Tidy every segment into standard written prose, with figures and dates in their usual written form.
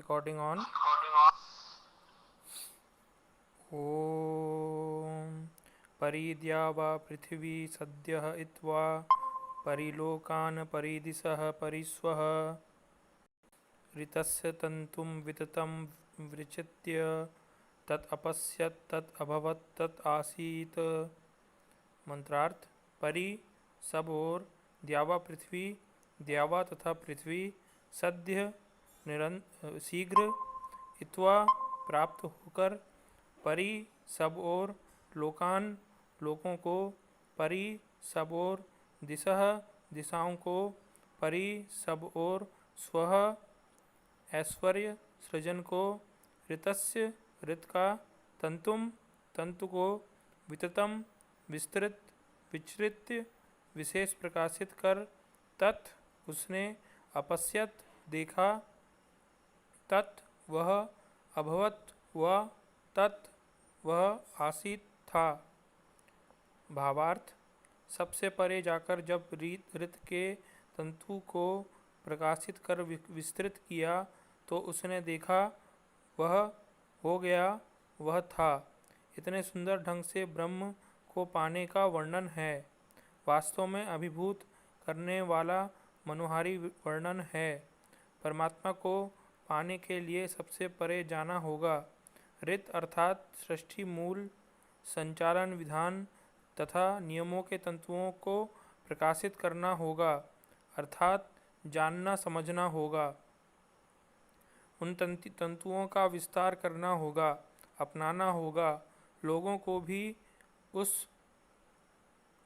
Recording on. ॐ परिद्या वा पृथिवी सद्यः इत्वा परिलोकान् परिदिशः परिस्वः ऋतस्य तन्तुं विततं विचित्य तत् अपश्यत् तत् अभवत् तत् आसीत्। मंत्रार्थ। परि सब और, द्यावा पृथ्वी, द्यावा तथा पृथ्वी, सद्य शीघ्र, इत्वा प्राप्त होकर, परि सब और, लोकान लोकों को, परि सब और, दिशः दिशाओं को, परि सब और, स्वः ऐश्वर्य सृजन को, ऋतस्य ऋत का, तंतुम तंतु को, विततम विस्तृत, विचृत्य विशेष प्रकाशित कर, तत् उसने, अपश्यत देखा, तत् वह, अभवत वह, तत् वह आसीत था। भावार्थ। सबसे परे जाकर जब ऋत के तंतु को प्रकाशित कर विस्तृत किया तो उसने देखा, वह हो गया, वह था। इतने सुंदर ढंग से ब्रह्म को पाने का वर्णन है। वास्तव में अभिभूत करने वाला मनोहारी वर्णन है। परमात्मा को पाने के लिए सबसे परे जाना होगा। ऋत अर्थात सृष्टि मूल, संचालन विधान तथा नियमों के तंतुओं को प्रकाशित करना होगा, अर्थात जानना समझना होगा। उन तंतुओं का विस्तार करना होगा, अपनाना होगा, लोगों को भी उस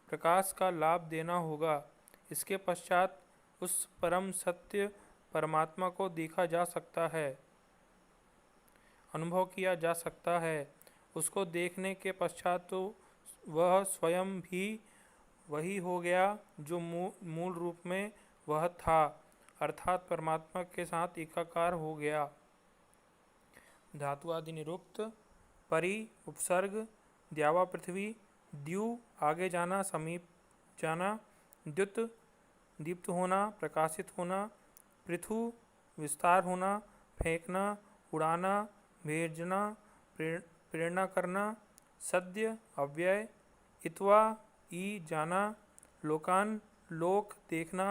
प्रकाश का लाभ देना होगा। इसके पश्चात उस परम सत्य परमात्मा को देखा जा सकता है, अनुभव किया जा सकता है। उसको देखने के पश्चात तो वह स्वयं भी वही हो गया जो मूल रूप में वह था, अर्थात परमात्मा के साथ एकाकार हो गया। धातु आदि निरुक्त। परि उपसर्ग, द्यावा पृथ्वी, द्यु आगे जाना, समीप जाना, द्युत दीप्त होना, प्रकाशित होना, पृथु विस्तार होना, फेंकना, उड़ाना, भेजना, प्रेरणा करना, सद्य अव्यय, इत्वा ई जाना, लोकान लोक देखना,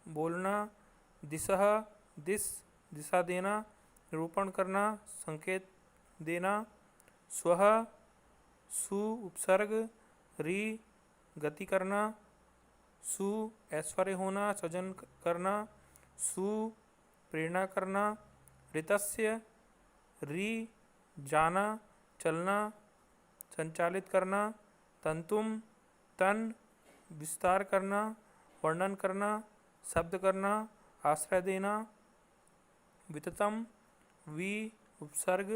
बोलना, दिशः दिश दिशा देना, निरूपण करना, संकेत देना, स्वः सु उपसर्ग, री गति करना, सु ऐश्वर्य होना, सृजन करना, सु प्रेरणा करना, ऋतस्य री जाना, चलना, संचालित करना, तंतुम तन विस्तार करना, वर्णन करना, शब्द करना, आश्रय देना, विततम वी उपसर्ग,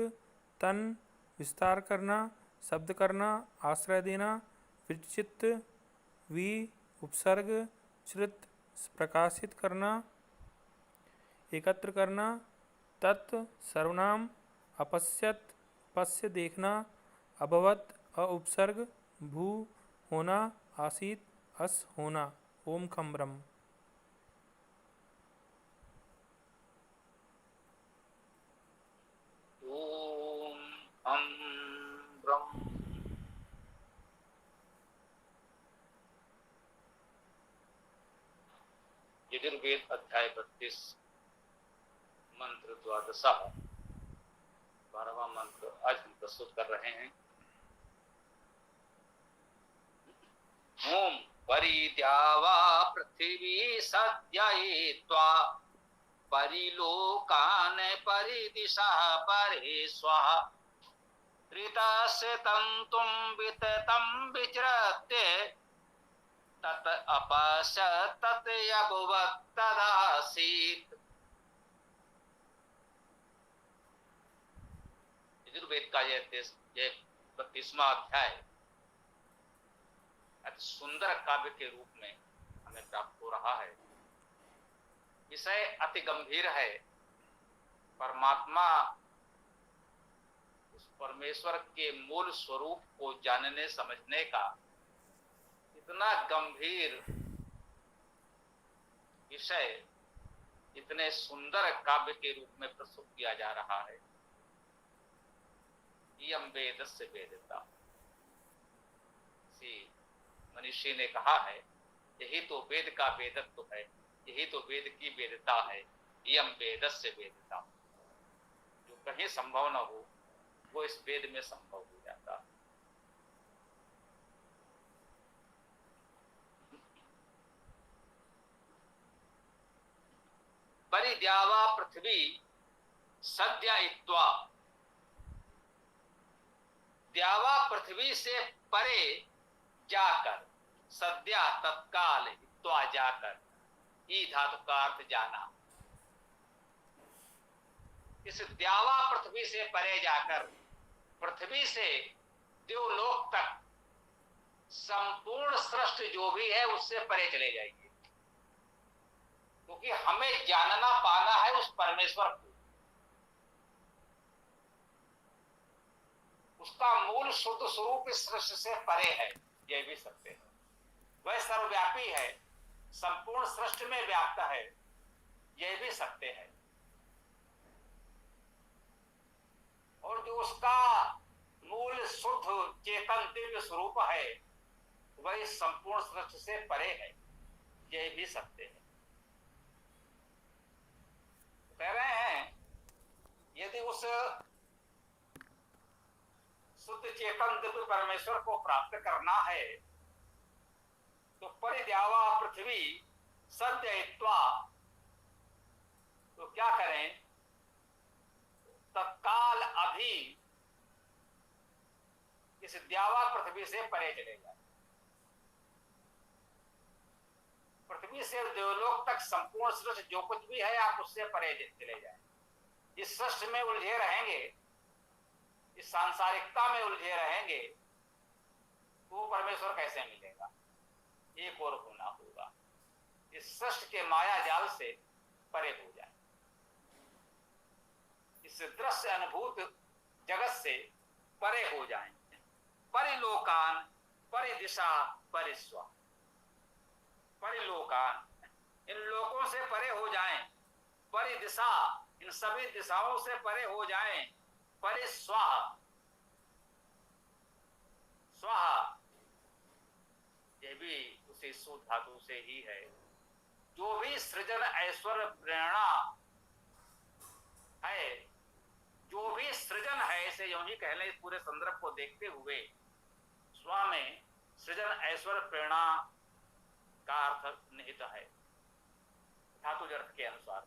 तन विस्तार करना, शब्द करना, आश्रय देना, विचित्त वी उपसर्ग, श्रुत प्रकाशित करना, एकत्र करना, तत् सर्वनाम, अपश्यत पश्य देखना, अभवत उपसर्ग, भू होना, आसीत अस होना। ओम खम ब्रह्म। ओम हम ब्रह्म। यजुर्वेद अध्याय 32 मंत्र 12, 12वां मंत्र आज हम प्रस्तुत कर रहे हैं। ओम परिद्यावा पृथ्वी सद्ययित्वा परिलोकान् परिदिशः परिस्वः ऋतस्य तन्तुं विततं विचृत्य तत् अपश्यत् तत् अभवत् तदासीत्। यजुर्वेद का यह 32वां अध्याय अति सुंदर काव्य के रूप में हमें प्राप्त हो रहा है। विषय अति गंभीर है। परमात्मा, उस परमेश्वर के मूल स्वरूप को जानने समझने का इतना गंभीर विषय इतने सुंदर काव्य के रूप में प्रस्तुत किया जा रहा है। इयं वेदस्य वेदता, मनुष्य ने कहा है यही तो वेद का वेदत्व है, यही तो वेद की वेदता है। इयं वेदस्य वेदता, जो कहीं संभव न हो वो इस वेद में संभव हो जाता है। परिद्यावा पृथ्वी सद्यायित्वा, द्यावा पृथ्वी से परे जाकर, सद्या तत्काल, हित्वा जाकर, ई धातु का अर्थ जाना। इस द्यावा पृथ्वी से परे जाकर, पृथ्वी से देवलोक तक संपूर्ण सृष्टि जो भी है उससे परे चले जाइए, क्योंकि हमें जानना पाना है उस परमेश्वर को। उसका मूल शुद्ध स्वरूप इस सृष्टि से परे है, यह भी सत्य है। वह सर्वव्यापी है, संपूर्ण सृष्टि में व्याप्त है, यह भी सत्य है। और जो उसका मूल शुद्ध चेतन दिव्य स्वरूप है वह संपूर्ण सृष्टि से परे है, यह भी सत्य है। कह रहे हैं यदि उस शुद्ध चेतन दिव्य परमेश्वर को प्राप्त करना है तो परिद्यावा पृथ्वी सद्यायित्वा, तो क्या करें, तत्काल अभी इस द्यावा पृथ्वी से परे चले जाए। पृथ्वी से देवलोक तक संपूर्ण सृष्टि जो कुछ भी है आप उससे परे चले जाए। इस सृष्टि में उलझे रहेंगे, इस सांसारिकता में उलझे रहेंगे तो परमेश्वर कैसे मिलेगा? एक और होना होगा, इस सृष्टि के माया जाल से परे हो जाए, इस दृश्य अनुभूत जगत से परे हो जाएं। परिलोकान, परिदिशा, परिस्व, परिलोकान, इन लोकों से परे हो जाएं। परिदिशा, इन सभी दिशाओं से परे हो जाएं। परिस्वाह, स्वाहा, यह भी उसी सूत्र धातु से ही है। जो भी सृजन ऐश्वर्य प्रेरणा है, जो भी सृजन है, इसे यूं ही कह लें इस पूरे संदर्भ को देखते हुए, स्वा में सृजन ऐश्वर्य प्रेरणा का अर्थ निहित है धातु अर्थ के अनुसार।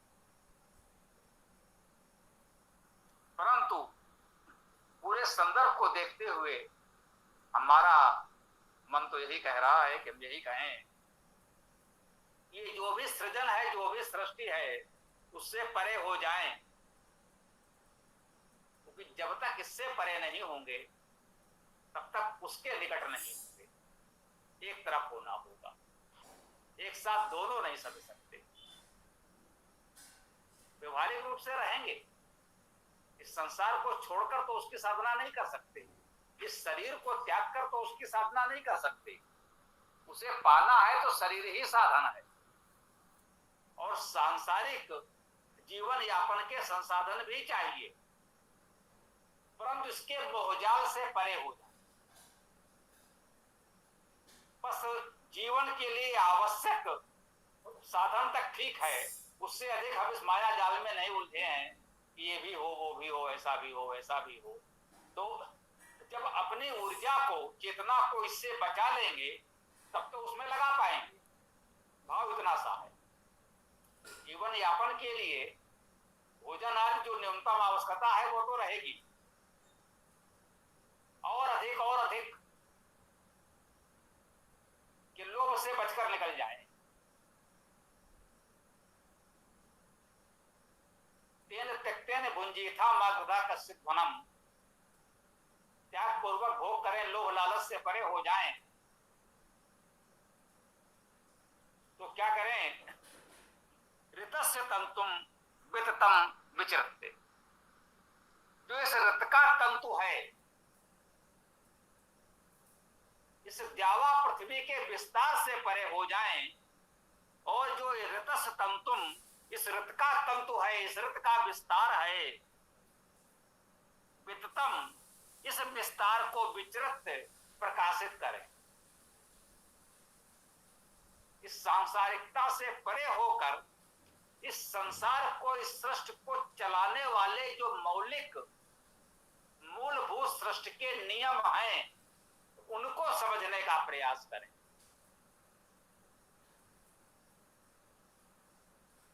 परंतु पूरे संदर्भ को देखते हुए हमारा मन तो यही कह रहा है कि हम यही कहें, ये जो भी सृजन है, जो भी सृष्टि है, उससे परे हो जाएं, क्योंकि जब तक इससे परे नहीं होंगे तब तक उसके निकट नहीं होंगे। एक तरफ होना होगा, एक साथ दोनों नहीं समझ सकते। व्यवहारिक रूप से रहेंगे, इस संसार को छोड़कर तो उसकी साधना नहीं कर सकते, इस शरीर को त्याग कर तो उसकी साधना नहीं कर सकते। उसे पाना है तो शरीर ही साधन है, और सांसारिक जीवन यापन के संसाधन भी चाहिए, परंतु इसके मोहजाल से परे हो जाए। बस जीवन के लिए आवश्यक साधन तक ठीक है, उससे अधिक हम इस माया जाल में नहीं उलझे हैं कि ये भी हो, वो भी हो, ऐसा भी हो, ऐसा भी हो। तो जब अपनी ऊर्जा को, चेतना को इससे बचा लेंगे तब तो उसमें लगा पाएंगे। भाव इतना सा है, जीवन यापन के लिए भोजन आदि जो न्यूनतम आवश्यकता है वो तो रहेगी, और अधिक कि लोभ से बचकर निकल जाए। तेन त्यक्तेन भुंजीथा मागधा कश्चित् वनम, त्याग पूर्वक भोग करें, लोभ लालच से परे हो जाएं। तो क्या करें? ऋतस्य तंतुम विततम विचरते, जो इस ऋत का तंतु है, इस द्यावा पृथ्वी के विस्तार से परे हो जाएं, और जो ऋतस्य तंतुम, इस रथ का तंतु है, इस रथ का विस्तार है। विततम, इस विस्तार को विचरत प्रकाशित करें। इस सांसारिकता से परे होकर इस संसार को, इस सृष्टि को चलाने वाले जो मौलिक मूलभूत सृष्टि के नियम हैं, उनको समझने का प्रयास करें।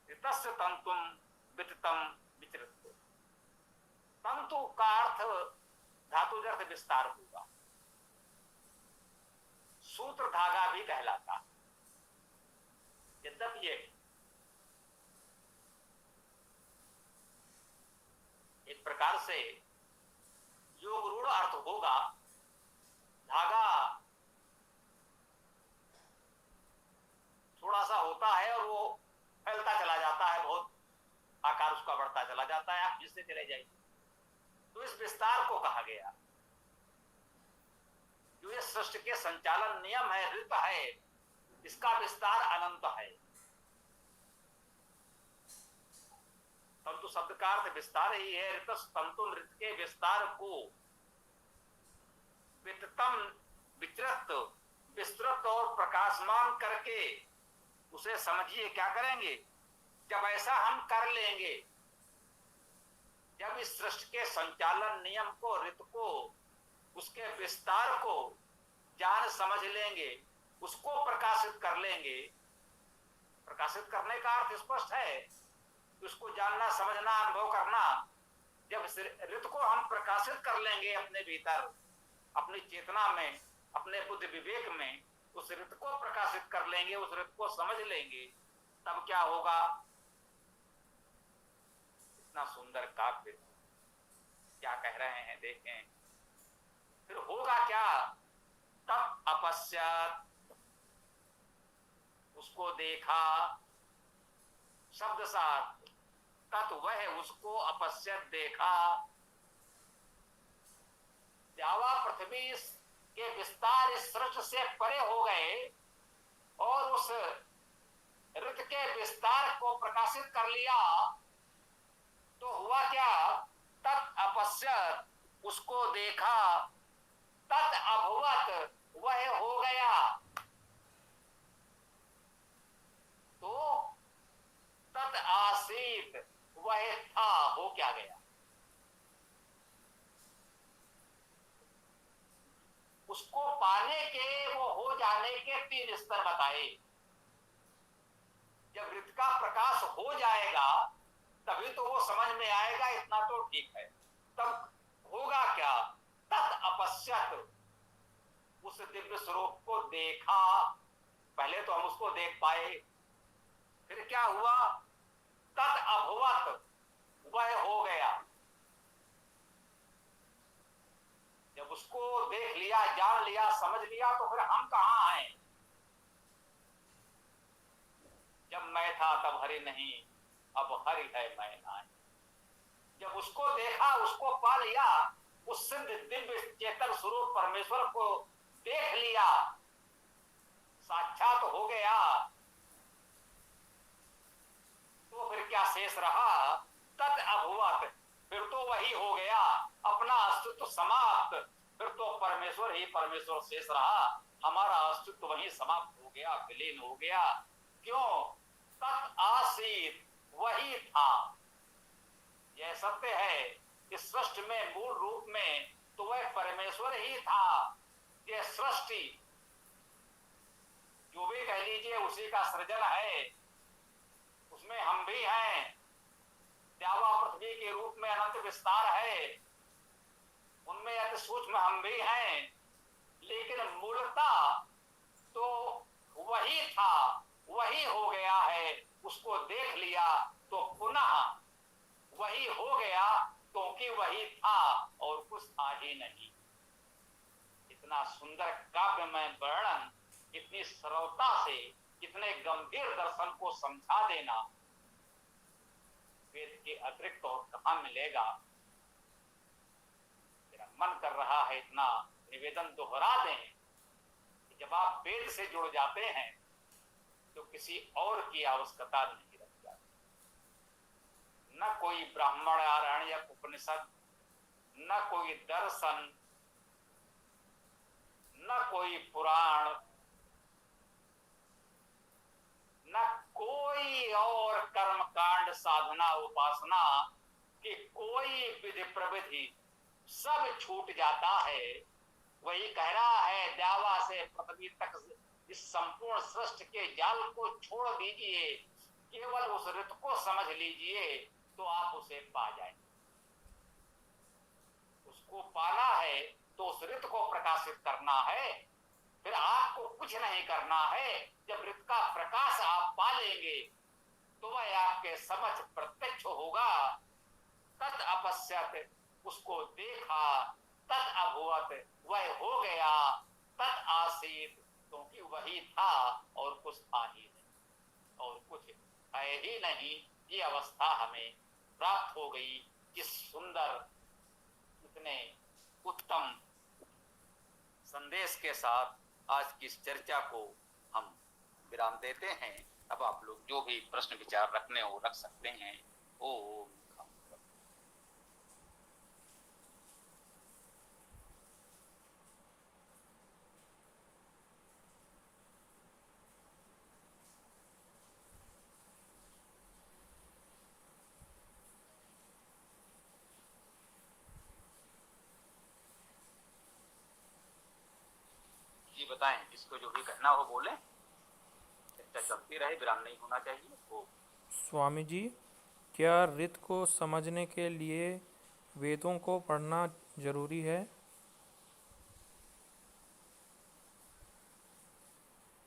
ऋतस्य तंतुम विततम विचरत। तंतु का अर्थ धातु अर्थ विस्तार होगा। सूत्र धागा भी कहलाता। यद्यपि ये एक प्रकार से योग रूढ़ अर्थ होगा। धागा थोड़ा सा होता है और वो फैलता चला जाता है, बहुत आकार उसका बढ़ता चला जाता है, आप जिससे चले जाइए। तो इस विस्तार को कहा गया। जो ये सृष्टि के संचालन नियम है, ऋत है, इसका विस्तार अनंत है। तंतु शब्द का अर्थ विस्तार ही है। ऋत तंतु, ऋत के विस्तार को विततम विचरत, विस्तृत और प्रकाशमान करके उसे समझिए। क्या करेंगे? जब ऐसा हम कर लेंगे, जब इस सृष्टि के संचालन नियम को, ऋत को, उसके विस्तार को जान समझ लेंगे, उसको प्रकाशित कर लेंगे। प्रकाशित करने का अर्थ स्पष्ट है, उसको जानना, समझना, अनुभव करना। जब इस ऋत को हम प्रकाशित कर लेंगे अपने भीतर, अपनी चेतना में, अपने बुद्धि विवेक में, उस ऋत को प्रकाशित कर लेंगे, उस ऋत को समझ लेंगे, तब क्या होगा? इतना सुंदर काव्य क्या कह रहे हैं देखें। फिर होगा क्या? तब अपश्यत, उसको देखा। शब्द साथ तत्, वह उसको, अपश्यत देखा। द्यावा पृथ्वी के विस्तार इस सृष्टि से परे हो गए और उस ऋत के विस्तार को प्रकाशित कर लिया, तो हुआ क्या? तत् अपश्यत, उसको देखा। तत् अभवत, वह हो गया। तो तत् आसीत, वह था, हो क्या गया? उसको पाने के, वो हो जाने के 3 स्तर बताए। जब ऋत का प्रकाश हो जाएगा तभी तो वो समझ में आएगा, इतना तो ठीक है। तब होगा क्या? तत् अपश्यत, उस दिव्य स्वरूप को देखा। पहले तो हम उसको देख पाए, फिर क्या हुआ? तत् अभवत, वह हो गया। जब उसको देख लिया, जान लिया, समझ लिया, तो फिर हम कहाँ हैं? जब मैं था तब हरि नहीं, अब हरि है मैं नहीं। जब उसको देखा, उसको पा लिया, उस सिद्ध दिव्य चेतन स्वरूप परमेश्वर को देख लिया, साक्षात हो गया, तो फिर क्या शेष रहा? तत् अभवत, फिर तो वही हो गया, अपना अस्तित्व समाप्त। फिर तो परमेश्वर ही परमेश्वर शेष रहा, हमारा अस्तित्व वही समाप्त हो गया, विलीन हो गया। क्यों? तत् आसीत, वही था। यह सत्य है। इस सृष्टि में मूल रूप में तो वह परमेश्वर ही था। यह सृष्टि जो भी कह लीजिए उसी का सृजन है, उसमें हम भी हैं। द्यावा पृथ्वी के रूप में अनंत विस्तार है, उनमें अति सूक्ष्म हम भी हैं। लेकिन मूलतः तो वही था, वही हो गया है। उसको देख लिया तो पुनः वही हो गया, क्योंकि वही था और कुछ था ही नहीं। इतना सुंदर काव्य में वर्णन, इतनी सरलता से इतने गंभीर दर्शन को समझा देना, वेद के अतिरिक्त और कहाँ मिलेगा? मेरा मन कर रहा है इतना निवेदन दोहरा दें कि जब आप वेद से जुड़ जाते हैं तो किसी और की आवश्यकता नहीं रह जाती। न कोई ब्राह्मण आरण्यक उपनिषद, न कोई दर्शन, न कोई पुराण, न कोई और कर्म कांड साधना उपासना कि कोई विधि प्रविधि, सब छूट जाता है। वही कह रहा है, द्यावा से पृथ्वी तक इस संपूर्ण सृष्टि के जाल को छोड़ दीजिए, केवल उस ऋतु को समझ लीजिए तो आप उसे पा जाएंगे। उसको पाना है तो उस ऋतु को प्रकाशित करना है, फिर आपको कुछ नहीं करना है। जब ऋतु का प्रकाश आप पा लेंगे तो वह आपके समझ प्रत्यक्ष होगा। तत् अपश्यत, उसको देखा, तत् अभूत, वह हो गया, तत् आसीत, क्योंकि वही था और कुछ था ही नहीं और कुछ है ही नहीं। ये अवस्था हमें प्राप्त हो गई। इस सुंदर, इतने उत्तम संदेश के साथ आज की इस चर्चा को हम विराम देते हैं। अब आप लोग जो भी प्रश्न विचार रखने हो रख सकते हैं। ओम। जी बताएं, जिसको जो भी कहना हो बोले, चर्चा चलती रहे, विराम नहीं होना चाहिए। वो स्वामी जी, क्या ऋत को समझने के लिए वेदों को पढ़ना जरूरी है?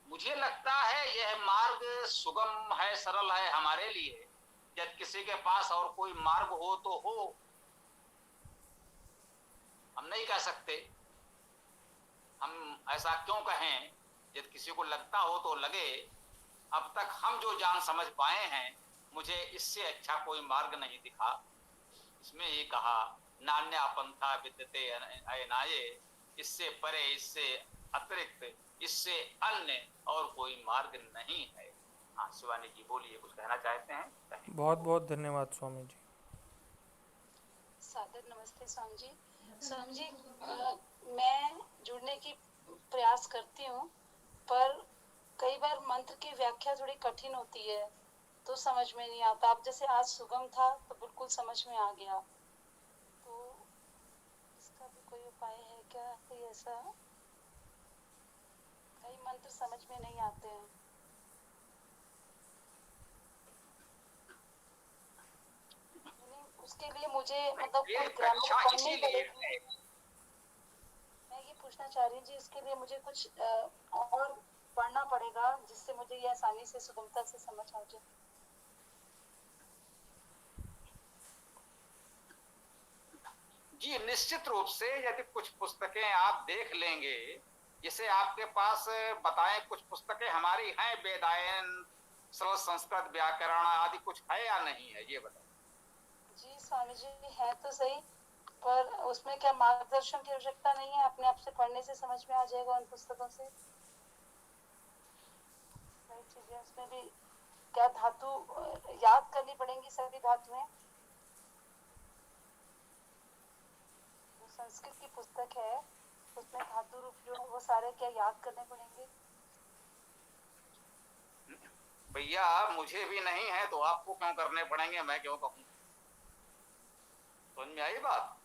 मुझे लगता है यह मार्ग सुगम है, सरल है हमारे लिए। यदि किसी के पास और कोई मार्ग हो तो हो, हम नहीं कह सकते। हम ऐसा क्यों कहें? यदि किसी को लगता हो तो लगे। अब तक हम जो जान समझ पाए हैं, मुझे इससे अच्छा कोई मार्ग नहीं दिखा। इसमें ये कहा, नान्या पंथा विद्यते अयनाये, इससे परे, इससे अतिरिक्त, इससे अन्य और कोई मार्ग नहीं है। हाँ शिवानी जी बोलिए, कुछ कहना चाहते हैं? बहुत बहुत धन्यवाद स्वामी जी। सादर नमस्ते स्वामी जी। स्वामी जी, मैं जुड़ने की प्रयास करती हूँ, पर कई बार मंत्र की व्याख्या थोड़ी कठिन होती है तो समझ में नहीं आता। अब जैसे आज सुगम था तो बिल्कुल समझ में आ गया, तो इसका भी कोई उपाय है क्या? कोई ऐसा, कई मंत्र समझ में नहीं आते हैं। उसके लिए मुझे मतलब ये कुछ ग्रामर कक्षा पढ़नी इसीलिए पड़ेगी। मैं ये पूछना चाह रही हूँ जी, इसके लिए मुझे कुछ और पढ़ना पड़ेगा जिससे मुझे ये आसानी से सुगमता से समझ आ जाए। जी निश्चित रूप से, यदि कुछ पुस्तकें आप देख लेंगे, जिसे आपके पास बताएं, कुछ पुस्तकें हमारी हैं, वेदायन, सरल संस्कृत, व्याकरण आदि कुछ है या नहीं है, ये बताएं। जी स्वामी जी, है तो सही, पर उसमें क्या मार्गदर्शन की आवश्यकता नहीं है? अपने आप से पढ़ने से समझ में आ जाएगा उन पुस्तकों से? सही चीजें उसमें भी क्या धातु याद करनी पड़ेंगी? सभी धातुएं जो संस्कृत की पुस्तक है उसमें धातु रूप जो है वो सारे क्या याद करने पड़ेंगे? भैया मुझे भी नहीं है तो आपको क्यों करने पड़ेंगे, मैं क्यों कहूँ? समझ में आई बात?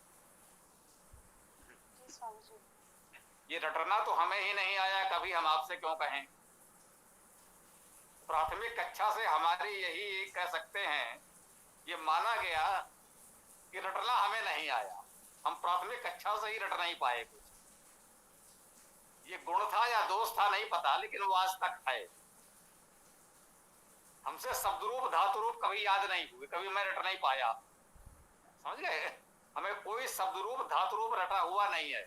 जी स्वामी जी। ये रटना तो हमें ही नहीं आया, कभी हम आपसे क्यों कहें? प्राथमिक कक्षा से हमारी यही कह सकते हैं, ये माना गया कि रटना हमें नहीं आया। हम प्राथमिक कक्षा से ही रट नहीं पाए कुछ। ये गुण था या दोष था नहीं पता, लेकिन वो आज तक है। हमसे शब्द रूप धातु रूप कभी याद नहीं हुए, कभी मैं रट नहीं पाया। समझ गए? हमें कोई शब्द रूप धातु रूप रटा हुआ नहीं है।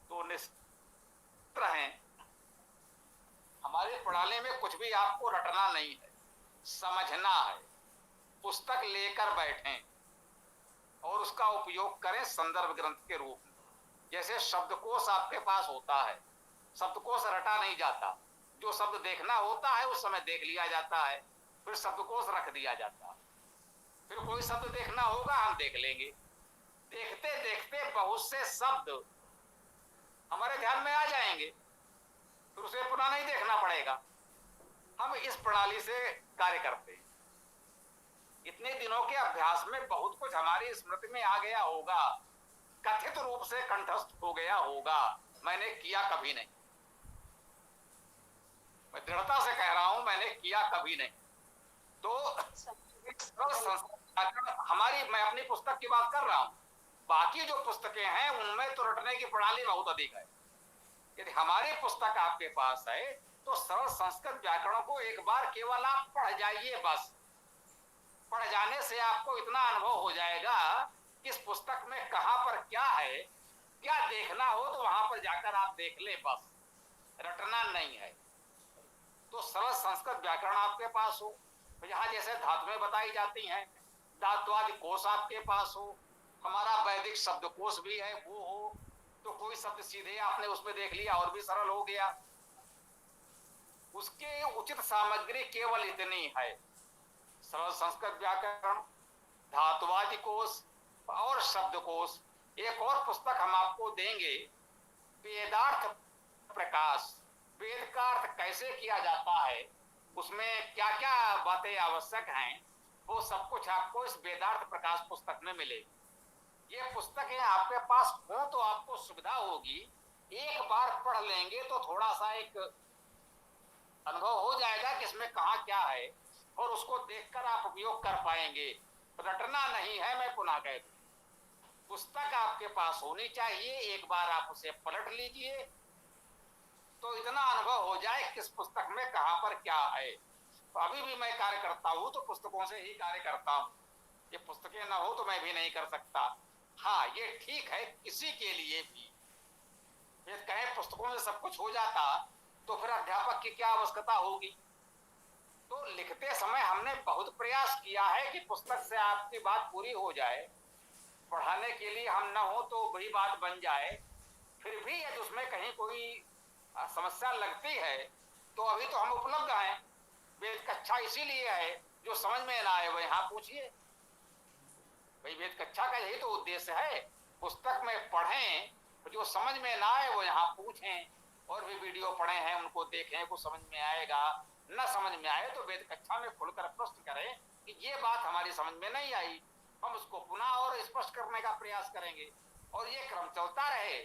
तो निश्चित रहें, हमारे प्रणाली में कुछ भी आपको रटना नहीं है, समझना है। पुस्तक लेकर बैठें और उसका उपयोग करें संदर्भ ग्रंथ के रूप में। जैसे शब्दकोश आपके पास होता है, शब्दकोश रटा नहीं जाता। जो शब्द देखना होता है उस समय देख लिया जाता है। फिर शब्दकोश रख दिया जाता। फिर कोई शब्द देखना होगा, हम देख लेंगे। देखते देखते बहुत से शब्द हमारे ध्यान में आ जाएंगे, फिर उसे पुनः नहीं देखना पड़ेगा। हम इस प्रणाली से कार्य करते हैं। इतने दिनों के अभ्यास में बहुत कुछ हमारी स्मृति में आ गया होगा, कथित रूप से कंठस्थ हो गया होगा, मैंने किया कभी नहीं। मैं दृढ़ता से कह रहा हूं, मैंने किया कभी नहीं। तो हमारी, मैं अपनी पुस्तक की बात कर रहा हूं, बाकी जो पुस्तकें हैं उनमें तो रटने की प्रणाली बहुत अधिक है। यदि हमारी पुस्तक आपके पास है तो सरल संस्कृत व्याकरण को एक बार केवल आप पढ़ जाइए। बस पढ़ जाने से आपको इतना अनुभव हो जाएगा कि इस पुस्तक में कहां पर क्या है, क्या देखना हो तो वहां पर जाकर आप देख ले, बस रटना नहीं है। तो सरल संस्कृत व्याकरण आपके पास हो, यहाँ जैसे धातुएं बताई जाती हैं, धात्वादि कोश आपके पास हो, हमारा वैदिक शब्दकोश भी है वो हो, तो कोई शब्द सीधे आपने उसमें देख लिया और भी सरल हो गया। उसके उचित सामग्री केवल इतनी है, सरल संस्कृत व्याकरण, धातुवादि कोश और शब्दकोश। एक और पुस्तक हम आपको देंगे, वेदार्थ प्रकाश। वेद का अर्थ कैसे किया जाता है, उसमें क्या क्या बातें आवश्यक हैं, वो सब कुछ आपको इस वेदार्थ प्रकाश पुस्तक में मिलेगी। ये पुस्तकें आपके पास हो तो आपको सुविधा होगी, एक बार पढ़ लेंगे तो थोड़ा सा एक अनुभव हो जाएगा कि इसमें कहाँ क्या है, और उसको देखकर आप उपयोग कर पाएंगे। रटना नहीं है, मैं पुनः कह दूं, पुस्तक आपके पास होनी चाहिए। एक बार आप उसे पलट लीजिए तो इतना अनुभव हो जाए किस पुस्तक में कहां पर क्या है। तो अभी भी मैं कार्य करता हूं तो पुस्तकों से ही कार्य करता हूं, ये पुस्तकें ना हो तो मैं भी नहीं कर सकता। हाँ, ये ठीक है किसी के लिए भी, ये कहें पुस्तकों से सब कुछ हो जाता तो फिर अध्यापक की क्या आवश्यकता होगी। तो लिखते समय हमने बहुत प्रयास किया है कि पुस्तक से आपकी बात पूरी हो जाए, पढ़ाने के लिए हम ना हो तो वही बात बन जाए। फिर भी यदि उसमें कहीं कोई समस्या लगती है तो अभी तो हम उपलब्ध हैं। वेद कक्षा इसीलिए है, जो समझ में ना आए वो यहाँ पूछिए। भाई वेद कक्षा का यही तो उद्देश्य है, पुस्तक में पढ़ें, जो समझ में ना आए वो यहाँ पूछें, और भी वीडियो पढ़े हैं उनको देखें, कुछ समझ में आएगा। न समझ में आए तो वेद कक्षा में खुलकर प्रश्न करें कि ये बात हमारी समझ में नहीं आई, हम उसको पुनः और स्पष्ट करने का प्रयास करेंगे, और ये क्रम चलता रहे।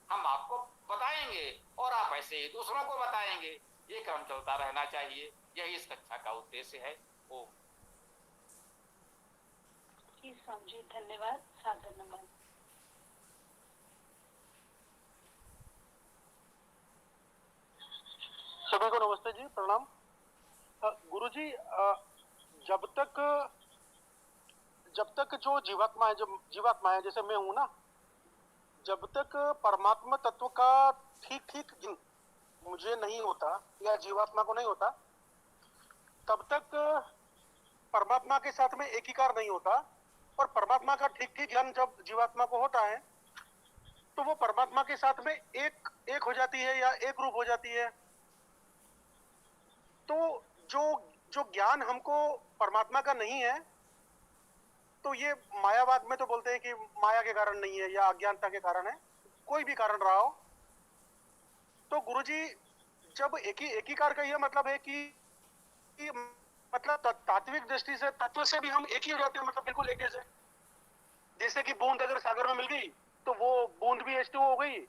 हम आपको बताएंगे और आप ऐसे ही दूसरों को बताएंगे, ये क्रम चलता रहना चाहिए। यही इस कक्षा का उद्देश्य है। ओ जी स्वामी जी, धन्यवाद, सादर नमन। सभी को नमस्ते जी, प्रणाम। गुरुजी, जब तक जो जीवात्मा है, जो जीवात्मा है जैसे मैं हूं ना, जब तक परमात्मा तत्व का ठीक ठीक मुझे नहीं होता या जीवात्मा को नहीं होता, तब तक परमात्मा के साथ में एकीकार नहीं होता। और परमात्मा का ठीक ठीक ज्ञान जब जीवात्मा को होता है तो वो परमात्मा के साथ में एक हो जाती है या एक रूप हो जाती है। तो जो जो ज्ञान हमको परमात्मा का नहीं है, तो ये मायावाद में तो बोलते हैं कि माया के कारण नहीं है या अज्ञानता के कारण है, कोई भी कारण रहा हो। तो गुरुजी, जब एकीकार का यह मतलब है कि मतलब तात्विक दृष्टि से तत्व से भी हम एक ही हो जाते हैं, मतलब बिल्कुल एक जैसे कि बूंद अगर सागर में मिल गई तो वो बूंद भी H2O हो गई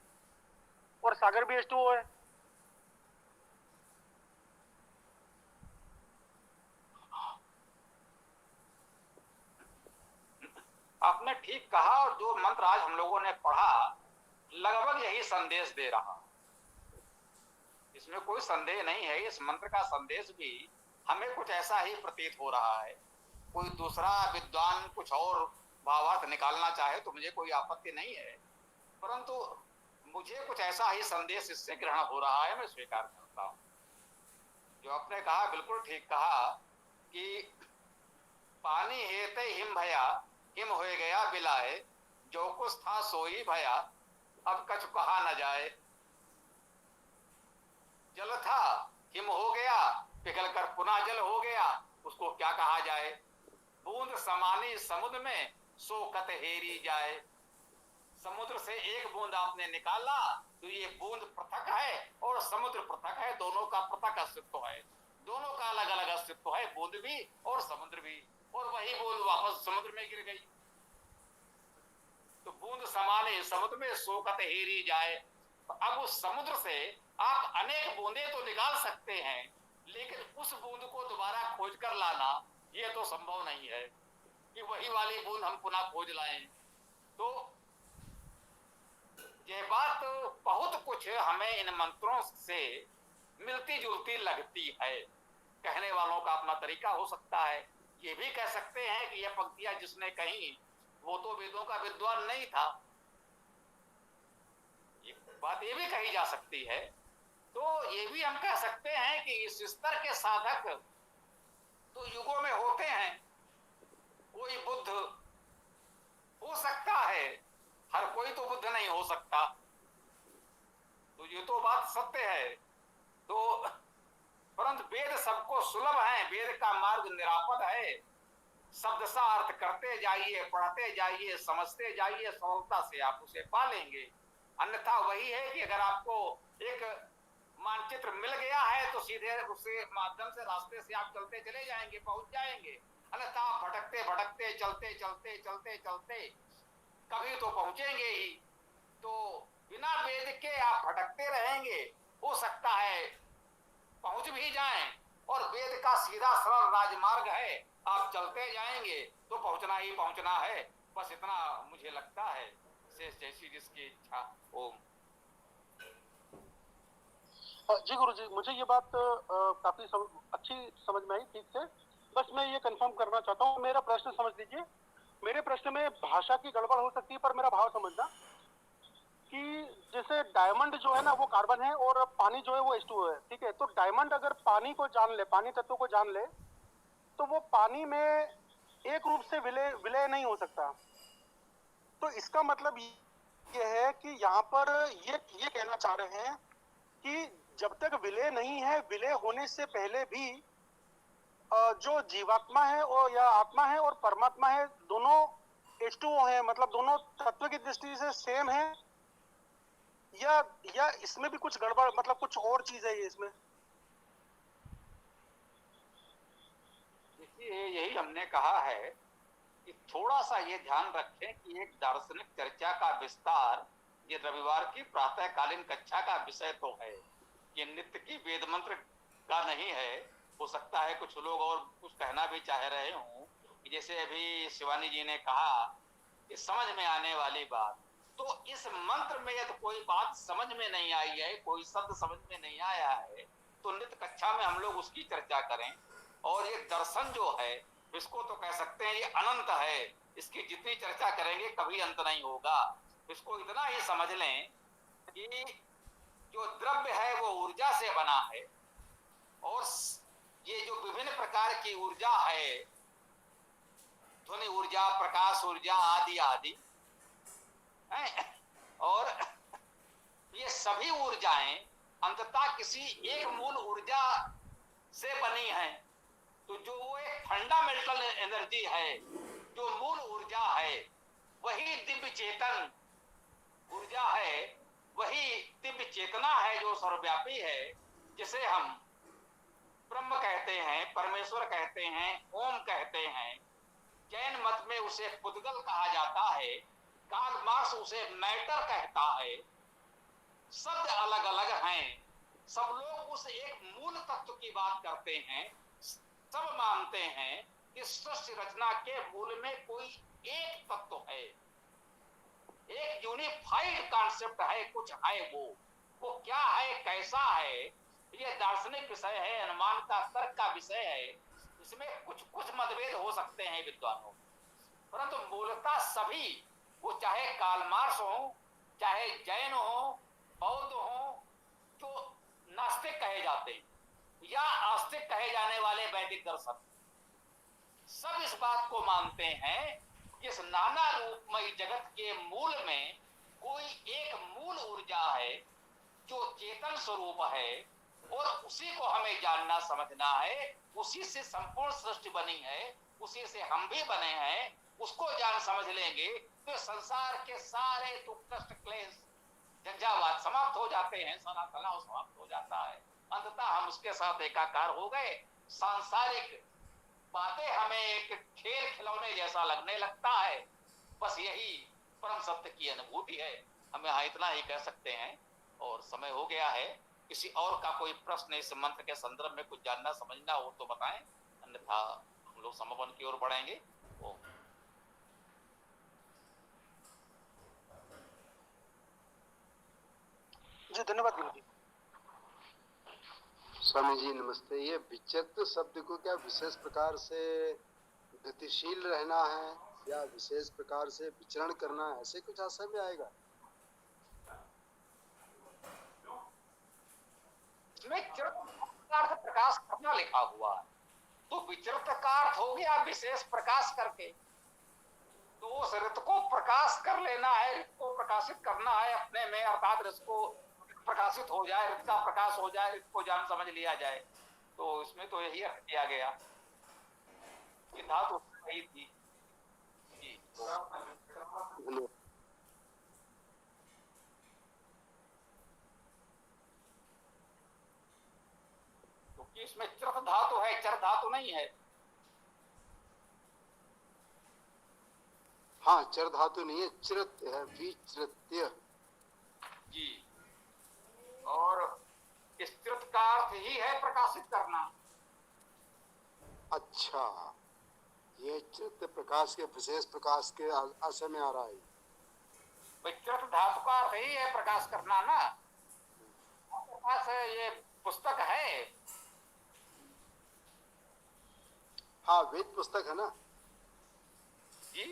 और सागर भी H2O है। आपने ठीक कहा, और जो मंत्र आज हम लोगों ने पढ़ा लगभग यही संदेश दे रहा, इसमें कोई संदेह नहीं है। इस मंत्र का संदेश भी हमें कुछ ऐसा ही प्रतीत हो रहा है। कोई दूसरा विद्वान कुछ और भावार्थ निकालना चाहे तो मुझे कोई आपत्ति नहीं है, परंतु मुझे कुछ ऐसा ही संदेश इससे ग्रहण हो रहा है, मैं स्वीकार करता हूं। जो आपने कहा बिल्कुल ठीक कहा कि पानी हेते हिम भया, हिम हो गया बिलाए, जो कुछ था सोई भया, अब कछ कहा न जाए। जल था, हिम हो गया, पिघल कर पुनः जल हो गया, उसको क्या कहा जाए? बूंद समानी समुद्र में सो कत हेरी जाए। समुद्र से एक बूंद आपने निकाला तो ये बूंद पृथक है और समुद्र पृथक है, दोनों का पृथक अस्तित्व है, दोनों का अलग अलग अस्तित्व है, बूंद भी और समुद्र भी, और वही बूंद वापस समुद्र में गिर गई। तो बूंद समाने समुद्र में सो कत हेरी जाए। तो अब उस समुद्र से आप अनेक बूंदे तो निकाल सकते हैं, लेकिन उस बूंद को दोबारा खोज कर लाना ये तो संभव नहीं है कि वही वाली बूंद हम पुनः खोज लाएं। तो ये बात बहुत कुछ हमें इन मंत्रों से मिलती जुलती लगती है। कहने वालों का अपना तरीका हो सकता है। ये भी कह सकते हैं कि यह पंक्तियां जिसने कही वो तो वेदों का विद्वान नहीं था, ये बात ये भी कही जा सकती है। तो ये भी हम कह सकते हैं कि इस स्तर के साधक तो युगों में होते हैं। कोई बुद्ध हो सकता है, हर कोई तो बुद्ध नहीं हो सकता, तो ये तो बात सत्य है। तो परंतु वेद सबको सुलभ है, वेद का मार्ग निरापद है। शब्द सा अर्थ करते जाइए, पढ़ते जाइए, समझते जाइए, सरलता से आप उसे पा लेंगे। अन्यथा वही है कि अगर आपको एक मानचित्र मिल गया है तो सीधे उसके माध्यम से रास्ते से आप चलते चले जाएंगे, पहुंच जाएंगे। अन्यथा आप भटकते भटकते चलते चलते चलते चलते कभी तो पहुंचेंगे ही। तो बिना वेद के आप भटकते रहेंगे, हो सकता है पहुंच भी जाएं, और वेद का सीधा सरल राजमार्ग है, आप चलते जाएंगे तो पहुंचना ही पहुंचना है। बस इतना मुझे लगता है। शेष जैसी जिसकी इच्छा। ओम। जी गुरु जी, मुझे ये बात काफी अच्छी समझ में आई, ठीक से। बस मैं ये कंफर्म करना चाहता हूँ, मेरा प्रश्न समझ लीजिए। मेरे प्रश्न में भाषा की गड़बड़ हो सकती है, पर मेरा भाव समझना कि जैसे डायमंड जो है ना वो कार्बन है और पानी जो है वो H2O है, ठीक है। तो डायमंड अगर पानी को जान ले, पानी तत्व को जान ले, तो वो पानी में एक रूप से विलय नहीं हो सकता। तो इसका मतलब ये है कि यहाँ पर ये कहना चाह रहे हैं कि जब तक विलय नहीं है, विलय होने से पहले भी जो जीवात्मा है और या आत्मा है और परमात्मा है, दोनों H2O है, मतलब दोनों तत्व की दृष्टि से सेम है, या इसमें भी कुछ गड़बड़, मतलब कुछ और चीज है ये इसमें? देखिए, यही हमने कहा है कि थोड़ा सा ये ध्यान रखें कि एक दार्शनिक चर्चा का विस्तार ये रविवार की प्रातःकालीन कक्षा का विषय तो है, ये नित्य की वेद मंत्र का नहीं है। हो सकता है कुछ लोग और कुछ कहना भी चाह रहे हों, जैसे अभी शिवानी जी ने कहा कि समझ में आने वाली बात। तो इस मंत्र में यदि कोई बात समझ में नहीं आई है, कोई शब्द समझ में नहीं आया है, तो नित्य कक्षा में हम लोग उसकी चर्चा करें। और ये दर्शन जो है, इसको तो कह सकते हैं ये अनंत है, इसकी जितनी चर्चा करेंगे कभी अंत नहीं होगा। इसको इतना ही समझ लें कि जो द्रव्य है वो ऊर्जा से बना है, और ये जो विभिन्न प्रकार की ऊर्जा है, ध्वनि ऊर्जा, प्रकाश ऊर्जा आदि आदि, और ये सभी ऊर्जाएं अंततः किसी एक मूल ऊर्जा से बनी हैं। तो जो वो एक फंडामेंटल एनर्जी है, जो मूल ऊर्जा है, वही दिव्य चेतन ऊर्जा है, वही दिव्य चेतना है जो सर्वव्यापी है, जिसे हम ब्रह्म कहते हैं, परमेश्वर कहते हैं, ओम कहते हैं। जैन मत में उसे पुद्गल कहा जाता है, कार्ल मार्क्स उसे मैटर कहता है। शब्द अलग अलग हैं, सब लोग उस एक मूल तत्व की बात करते हैं। सब मानते हैं कि सृष्टि रचना के मूल में कोई एक तत्व है, एक यूनिफाइड कॉन्सेप्ट है, कुछ है। वो क्या है, कैसा है, ये दार्शनिक विषय है, अनुमान का तर्क का विषय है। इसमें कुछ मतभेद हो सकते हैं विद्वानों, परंतु मूलतः सभी, वो चाहे कार्ल मार्क्स हो, चाहे जैन हो, बौद्ध हो, जो नास्तिक कहे जाते हैं या आस्तिक कहे जाने वाले वैदिक दर्शन, सब इस बात को मानते हैं कि इस नाना रूपमय जगत के मूल में कोई एक मूल ऊर्जा है जो चेतन स्वरूप है, और उसी को हमें जानना समझना है। उसी से संपूर्ण सृष्टि बनी है, उसी से हम भी बने हैं। उसको जान समझ लेंगे तो संसार के सारे दुख कष्ट क्लेश झंझावात समाप्त हो जाते हैं, तनाव समाप्त हो जाता है। अंततः हम उसके साथ एकाकार हो गए। सांसारिक बातें हमें एक खेल खिलौने जैसा लगने लगता है। बस यही परम सत्य की अनुभूति है। हम यहाँ इतना ही कह सकते हैं और समय हो गया है। किसी और का कोई प्रश्न इस मंत्र के संदर्भ में कुछ जानना समझना हो तो बताएं, अन्यथा हम लोग समापन की ओर बढ़ेंगे। ओम। जी धन्यवाद गुरु जी। स्वामी जी नमस्ते। ये विचलित शब्द को क्या विशेष प्रकार से गतिशील रहना है या विशेष प्रकार से विचरण करना है, ऐसे कुछ आशय में आएगा? इसमें चिरत प्रकाश करना लिखा हुआ है, तो विचलित का अर्थ हो गया विशेष प्रकाश करके। तो उस ऋत को प्रकाश कर लेना है, ऋत को प्रकाशित करना है अपने में, अर्थात ऋत को प्रकाशित हो जाए, ऋत का प्रकाश हो जाए, ऋत को जान समझ लिया जाए। तो इसमें तो यही अर्थ किया गया कि धातु सही थी जी। धन्यवाद। क्योंकि इसमें चरत धातु है, चर धातु नहीं है। हाँ, चर धातु नहीं है, चिरत है, विचृत्य जी। और इस चिरत का अर्थ ही है प्रकाशित करना। अच्छा, ये चित्त प्रकाश के विशेष प्रकाश के आशय में आ रहा है। चिरत धातु का अर्थ ही है प्रकाश करना ना। आपके पास ये पुस्तक है? हाँ, वेद पुस्तक है ना जी।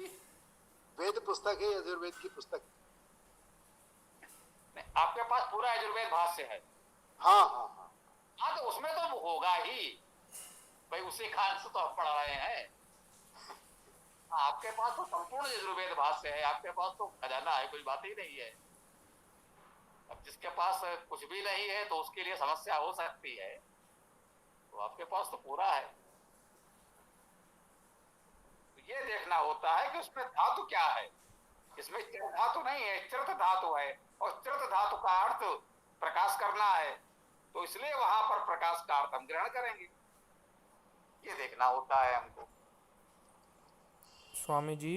वेद पुस्तक है, यजुर्वेद की पुस्तक। आपके पास पूरा यजुर्वेद भाष्य है? हाँ हाँ हाँ हाँ, तो उसमें तो होगा ही भाई, उसी खान से तो आप पढ़ रहे हैं। आपके पास तो संपूर्ण यजुर्वेद भाष्य है, आपके पास तो खजाना है, कोई बात ही नहीं है। अब जिसके पास कुछ भी नहीं है तो उसके लिए समस्या हो सकती है, तो आपके पास तो पूरा है। तो ये देखना होता है कि उसमें धातु क्या है। इसमें चिर धातु नहीं है, चिरत धातु है, और चिरत धातु का अर्थ प्रकाश करना है, तो इसलिए वहां पर प्रकाश का अर्थ हम ग्रहण करेंगे। ये देखना होता है हमको। स्वामी जी।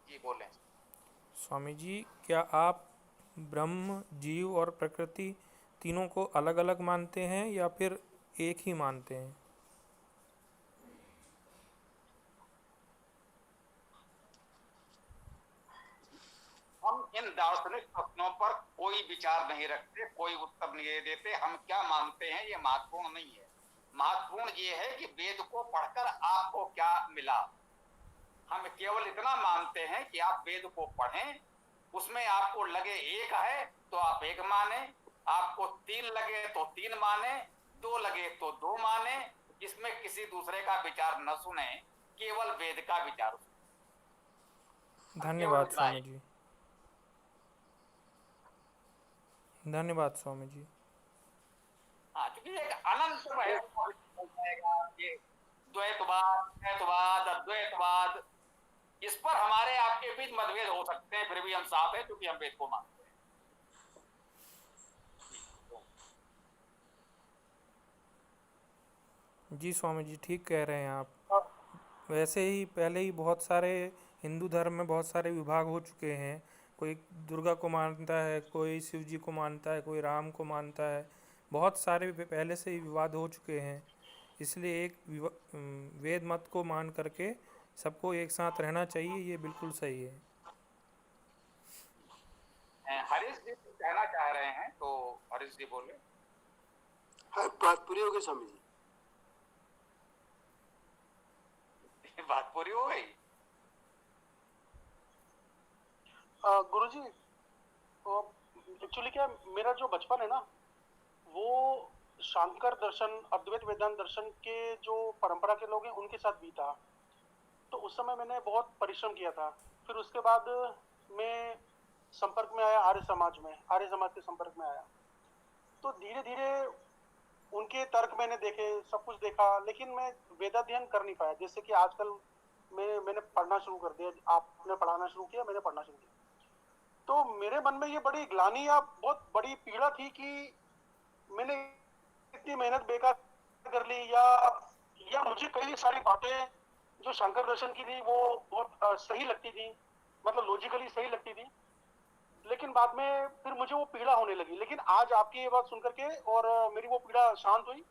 जी बोलें। स्वामी जी, क्या आप ब्रह्म, जीव और प्रकृति तीनों को अलग अलग मानते हैं या फिर एक ही मानते हैं? हम इन दार्शनिक प्रश्नों पर कोई विचार नहीं रखते, कोई उत्तर नहीं देते। हम क्या मानते हैं ये महत्वपूर्ण नहीं है। महत्वपूर्ण ये है कि वेद को पढ़कर आपको क्या मिला। हम केवल इतना मानते हैं कि आप वेद को पढ़ें, उसमें आपको लगे एक है तो आप एक माने, आपको तीन लगे तो तीन माने, दो लगे तो दो माने। इसमें किसी दूसरे का विचार न सुने, केवल वेद का विचार सुने। धन्यवाद स्वामी जी। धन्यवाद स्वामी जी। हाँ, क्योंकि एक अनंत रहेगा ये द्वैतवाद, द्वैतवाद, अद्वैतवाद, इस पर हमारे आपके बीच मतभेद हो सकते हैं, फिर भी हम साथ हैं क्योंकि हम वेद को मानते हैं। जी स्वामी जी, ठीक कह रहे हैं आप। वैसे ही पहले ही बहुत सारे हिंदू धर्म में बहुत सारे विभाग हो चुके हैं। कोई दुर्गा को मानता है, कोई शिव जी को मानता है, कोई राम को मानता है। बहुत सारे पहले से ही विवाद हो चुके हैं। इसलिए एक वेद मत को मान करके सबको एक साथ रहना चाहिए, ये बिल्कुल सही है। हरीश जी कहना चाह रहे हैं तो हरीश जी बोले। बात पूरी हो गई स्वामी जी। बात पूरी हो गई। गुरुजी, एक्चुअली क्या मेरा जो बचपन है ना, वो शांकर दर्शन, अद्वैत वेदांत दर्शन के जो परंपरा के लोग हैं उनके साथ भी था। तो उस समय मैंने बहुत परिश्रम किया था। फिर उसके बाद मैं संपर्क में आया आर्य समाज में, आर्य समाज के संपर्क में आया। तो धीरे धीरे उनके तर्क मैंने देखे, सब कुछ देखा, लेकिन मैं वेदाध्ययन कर नहीं पाया। जैसे कि आजकल मैंने पढ़ना शुरू कर दिया, आपने पढ़ाना शुरू किया, मैंने पढ़ना शुरू किया, तो मेरे मन में ये बड़ी ग्लानि या बहुत बड़ी पीड़ा थी कि मैंने इतनी मेहनत बेकार कर ली, या मुझे कई सारी बातें जो शंकर दर्शन की थी वो बहुत सही लगती थी, मतलब लॉजिकली सही लगती थी, लेकिन बाद में फिर मुझे वो पीड़ा होने लगी। लेकिन आज आपकी ये बात सुनकर के और मेरी वो पीड़ा शांत हुई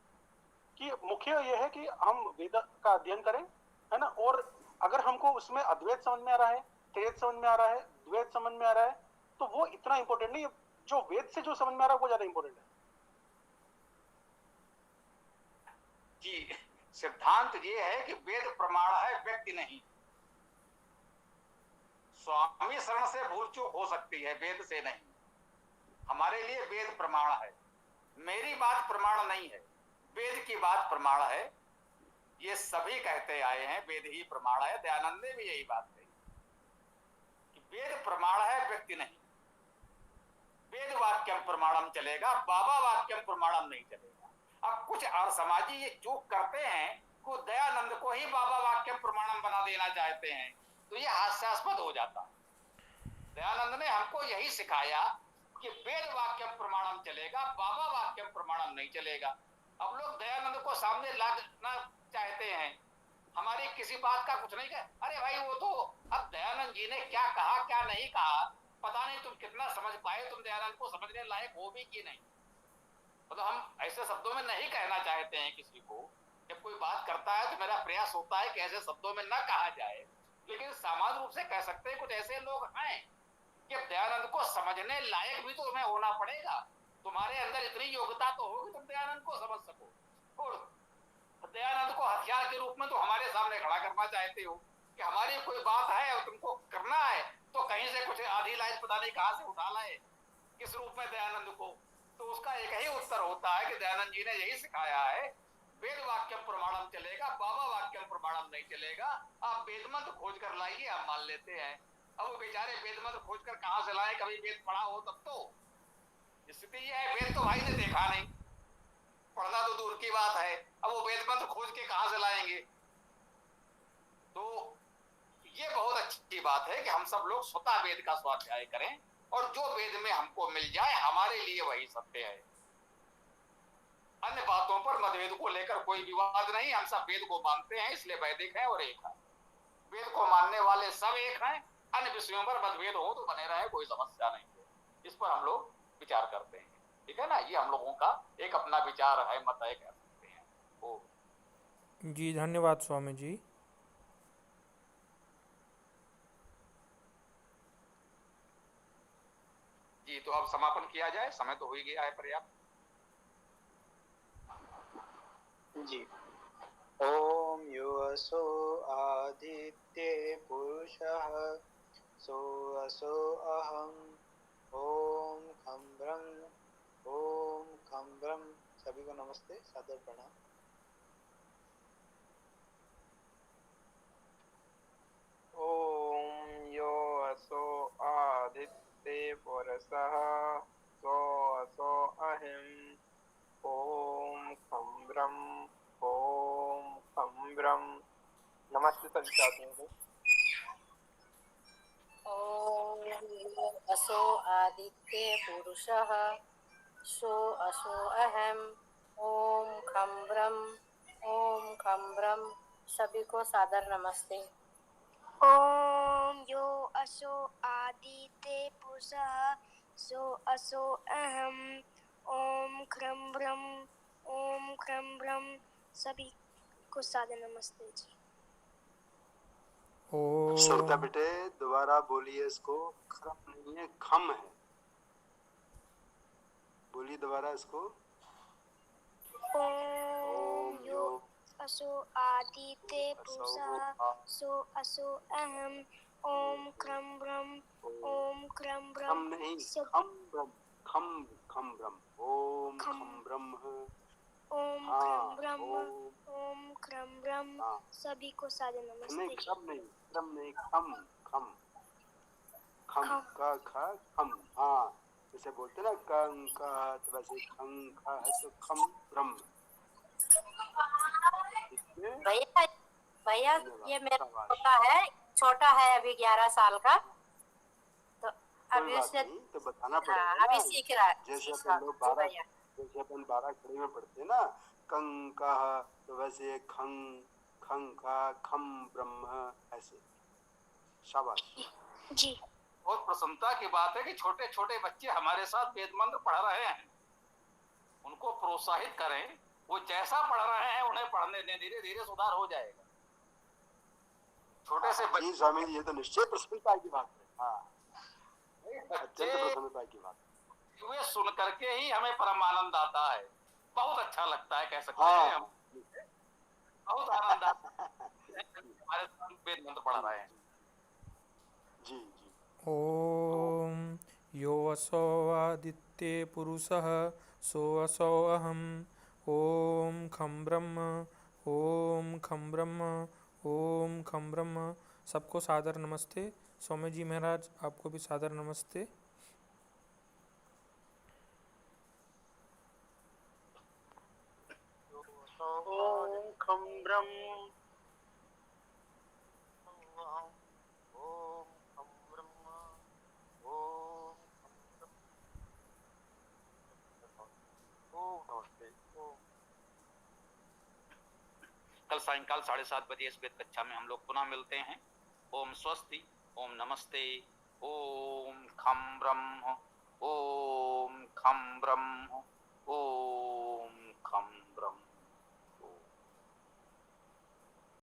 कि मुख्य ये है कि हम वेद का अध्ययन करें, है ना। और अगर हमको उसमें अद्वैत समझ में आ रहा है, त्रेत समझ में आ रहा है, द्वैत समझ में आ रहा है, तो वो इतना इंपॉर्टेंट नहीं है, जो वेद से जो समझ में आ रहा है वो ज्यादा इंपॉर्टेंट है। जी, सिद्धांत ये है कि वेद प्रमाण है, व्यक्ति नहीं। स्वामी शरण से भूल चूक हो सकती है, वेद से नहीं। हमारे लिए वेद प्रमाण है। मेरी बात प्रमाण नहीं है, वेद की बात प्रमाण है। ये सभी कहते आए हैं वेद ही प्रमाण है। दयानंद ने भी यही बात कही कि वेद प्रमाण है, व्यक्ति नहीं। वेद वाक्यम प्रमाणम चलेगा, बाबा वाक्यम प्रमाणम नहीं चलेगा। अब कुछ असामाजी ये चूक करते हैं कि दयानंद को ही बाबा वाक्यम प्रमाणम बना देना चाहते हैं, तो ये हास्यास्पद हो जाता है। दयानंद ने हमको यही सिखाया कि वेद वाक्यम प्रमाणम चलेगा, बाबा वाक्यम प्रमाणम नहीं चलेगा। अब लोग दयानंद को सामने लाना चाहते हैं, हमारी किसी बात का कुछ नहीं कहा। अरे भाई, वो तो अब दयानंद जी ने क्या कहा क्या नहीं कहा पता नहीं, तुम कितना समझ पाए, तुम दयानंद को समझने लायक हो भी कि नहीं। मतलब हम ऐसे शब्दों में नहीं कहना चाहते हैं किसी को। जब कोई बात करता है तो मेरा प्रयास होता है कि ऐसे शब्दों में ना कहा जाए, लेकिन सामान्य रूप से कह सकते हैं कुछ ऐसे लोग हैं कि दयानंद को समझने लायक भी तो तुम्हें होना पड़ेगा। तुम्हारे अंदर इतनी योग्यता तो हो कि तुम दयानंद को समझ सको। और दयानंद को हथियार के रूप में तो हमारे सामने खड़ा करना चाहते हो कि हमारी कोई बात है और तुमको करना है, तो कहीं से कुछ आधी लाइन पता नहीं कहां से उठा लाए, किस रूप में दयानंद को। तो उसका एक ही उत्तर होता है कि दयानंद जी ने यही सिखाया है, वेद वाक्यम प्रमाणम चलेगा, बाबा वाक्यम प्रमाणम नहीं चलेगा। आप वेद मंत्र खोज कर लाइए, हम मान लेते हैं। अब वो बेचारे वेद मंत्र खोज कर कहां से लाए, कभी वेद पढ़ा हो तब तो। स्थिति यह है, वेद तो भाई ने देखा नहीं, पढ़ना तो दूर की बात है, अब वो वेद मंत्र खोज के कहां से लाएंगे। तो ये बहुत अच्छी बात है कि हम सब लोग स्वतः वेद का स्वाध्याय करें, और जो वेद में हमको मिल जाए हमारे लिए वही सत्य है। अन्य बातों पर मतभेद को लेकर कोई विवाद नहीं, हम सब वेद को मानते हैं, इसलिए वैदिक है और एक है। वेद को मानने वाले सब एक हैं। अन्य विषयों पर मतभेद हो तो बने रहे, कोई समस्या नहीं है। इस पर हम लोग विचार करते हैं, ठीक है ना। ये हम लोगों का एक अपना विचार है, मत है, कह सकते हैं। ओ जी धन्यवाद स्वामी जी। जी, तो अब समापन किया जाए, समय तो हो ही गया है पर्याप्त। जी। ओम योऽसो आदित्ये पुरुषः सो असो अहम् ओम खं ब्रह्म। सभी को नमस्ते, सादर प्रणाम। ओम योऽसो आदित्ये पुरुषः सो असो अहम् ओम खं ब्रह्म। नमस्ते सभी साथियों को। ओम असो आदित्य पुरुषः सो असो अहम ओम खम ब्रह्म। सभी को सादर नमस्ते। ओम यो असो आदिते पुरुषः सो असो अहम ओम क्रम ब्रह्म। सभी को सादर नमस्ते जी। श्रोता ओम बेटे दोबारा बोलिए इसको, खम नहीं है, खम है। बोलिए दोबारा इसको। ओम यो असो आदिते पुरुषः सो असो अहम ओम क्रम ब्रह्म खम नहीं, खम ब्रह्म, खम ब्रह्म। ओम खम ब्रह्म। ओम हाँ, ओम क्रम ब्रह्म। हाँ। सभी को सादर नमस्ते नहीं, जी। क्रम नहीं, खम का खा खम। हाँ, जैसे बोलते ना कं कह, तो वैसे खं खा है तो खम ब्रह्म। इसमें भैया भैया धन्यवाद, ये मेरा शाबाश। छोटा है अभी 11 साल का, तो कोई अभी बात उसे नहीं, तो बताना हाँ पड़ेगा अभी ना। सीख रहा है। जैसे हाँ अपन लोग जी भैया। जैसे अपन 12 खड़ी में पढ़ते हैं ना, कं कह, तो वैसे खं खं खा खम ब्रह्म, ऐसे। शाबाश। जी। बहुत प्रसन्नता की बात है कि छोटे छोटे बच्चे हमारे साथ वेद मंत्र पढ़ रहे हैं। उनको प्रोत्साहित करें, वो जैसा पढ़ रहे हैं उन्हें पढ़ने दें, धीरे धीरे सुधार हो जाएगा। छोटे से जी स्वामी जी, ये तो निश्चय प्रसन्नता की बात है। हाँ, बच्चे अत्यंत प्रसन्नता की बात। वे सुन करके ही हमें परम आनंद आता है, बहुत अच्छा लगता है, कह सकते हाँ, हैं हम, बहुत आनंद आता है हमारे साथ वेद मंत्र पढ़ रहे हैं। जी जी। ॐ यो असौ आदित्ये पुरुषः सो असौ अहम्। ॐ खं ब्रह्म, ॐ खं ब्रह्म, ॐ खं ब्रह्म। सबको सादर नमस्ते। स्वामी जी महाराज आपको भी सादर नमस्ते। ओम खम ब्रह्म। कल सायंकाल 7:30 बजे इस वेद कक्षा में हम लोग पुनः मिलते हैं। ओम स्वस्ति, ओम नमस्ते, ओम खम ब्रह्म, ओम खम ब्रह्म, ओम खम